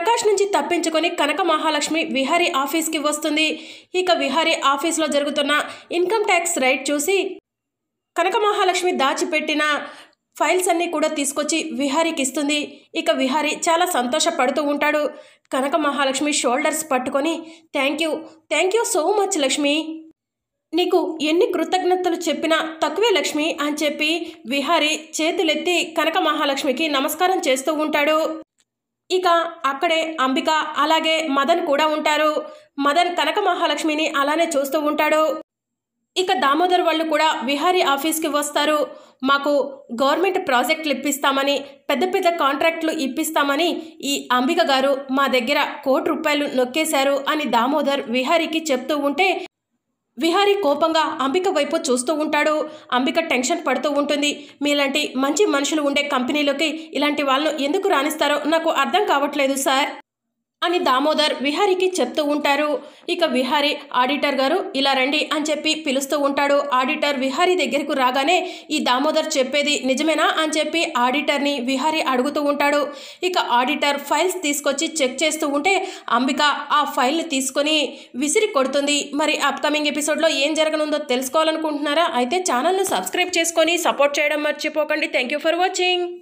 ప్రకాష్ నుంచి తప్పించుకొని కనక మహాలక్ష్మి విహారీ ఆఫీస్కి వస్తుంది. ఇక విహారీ ఆఫీస్లో జరుగుతున్న ఇన్కమ్ ట్యాక్స్ రైడ్ చూసి కనక మహాలక్ష్మి దాచిపెట్టిన ఫైల్స్ అన్నీ కూడా తీసుకొచ్చి విహారీకి ఇస్తుంది. ఇక విహారీ చాలా సంతోషపడుతూ ఉంటాడు. కనక మహాలక్ష్మి షోల్డర్స్ పట్టుకొని thank you so much Lakshmi, నీకు ఎన్ని కృతజ్ఞతలు చెప్పినా తక్కువే లక్ష్మి అని చెప్పి విహారీ చేతులెత్తి కనక మహాలక్ష్మికి నమస్కారం చేస్తూ ఉంటాడు. ఇక అక్కడే అంబిక అలాగే మదన్ కూడా ఉంటారు. మదన్ కనక మహాలక్ష్మిని అలానే చూస్తూ ఉంటాడు. ఇక దామోదర్ వాళ్ళు కూడా విహారీ ఆఫీస్కి వస్తారు. మాకు గవర్నమెంట్ ప్రాజెక్టులు ఇప్పిస్తామని, పెద్ద పెద్ద కాంట్రాక్టులు ఇప్పిస్తామని ఈ అంబిక గారు మా దగ్గర ₹1,00,00,000 నొక్కేశారు అని దామోదర్ విహారీకి చెప్తూ ఉంటే విహారీ కోపంగా అంబిక వైపు చూస్తూ ఉంటాడు. అంబిక టెన్షన్ పడుతూ ఉంటుంది. మీలాంటి మంచి మనుషులు ఉండే కంపెనీలోకి ఇలాంటి వాళ్ళను ఎందుకు రాణిస్తారో నాకు అర్థం కావట్లేదు సార్ అని దామోదర్ విహారీకి చెప్తూ ఉంటారు. ఇక విహారీ ఆడిటర్ గారు ఇలా రండి అని చెప్పి పిలుస్తూ ఉంటాడు. ఆడిటర్ విహారీ దగ్గరకు రాగానే ఈ దామోదర్ చెప్పేది నిజమేనా అని చెప్పి ఆడిటర్ని విహారీ అడుగుతూ ఉంటాడు. ఇక ఆడిటర్ ఫైల్స్ తీసుకొచ్చి చెక్ చేస్తూ ఉంటే అంబిక ఆ ఫైల్ని తీసుకొని విసిరి కొడుతుంది. మరి అప్కమింగ్ ఎపిసోడ్లో ఏం జరగనుందో తెలుసుకోవాలనుకుంటున్నారా? అయితే ఛానల్ను సబ్స్క్రైబ్ చేసుకొని సపోర్ట్ చేయడం మర్చిపోకండి. Thank you for watching.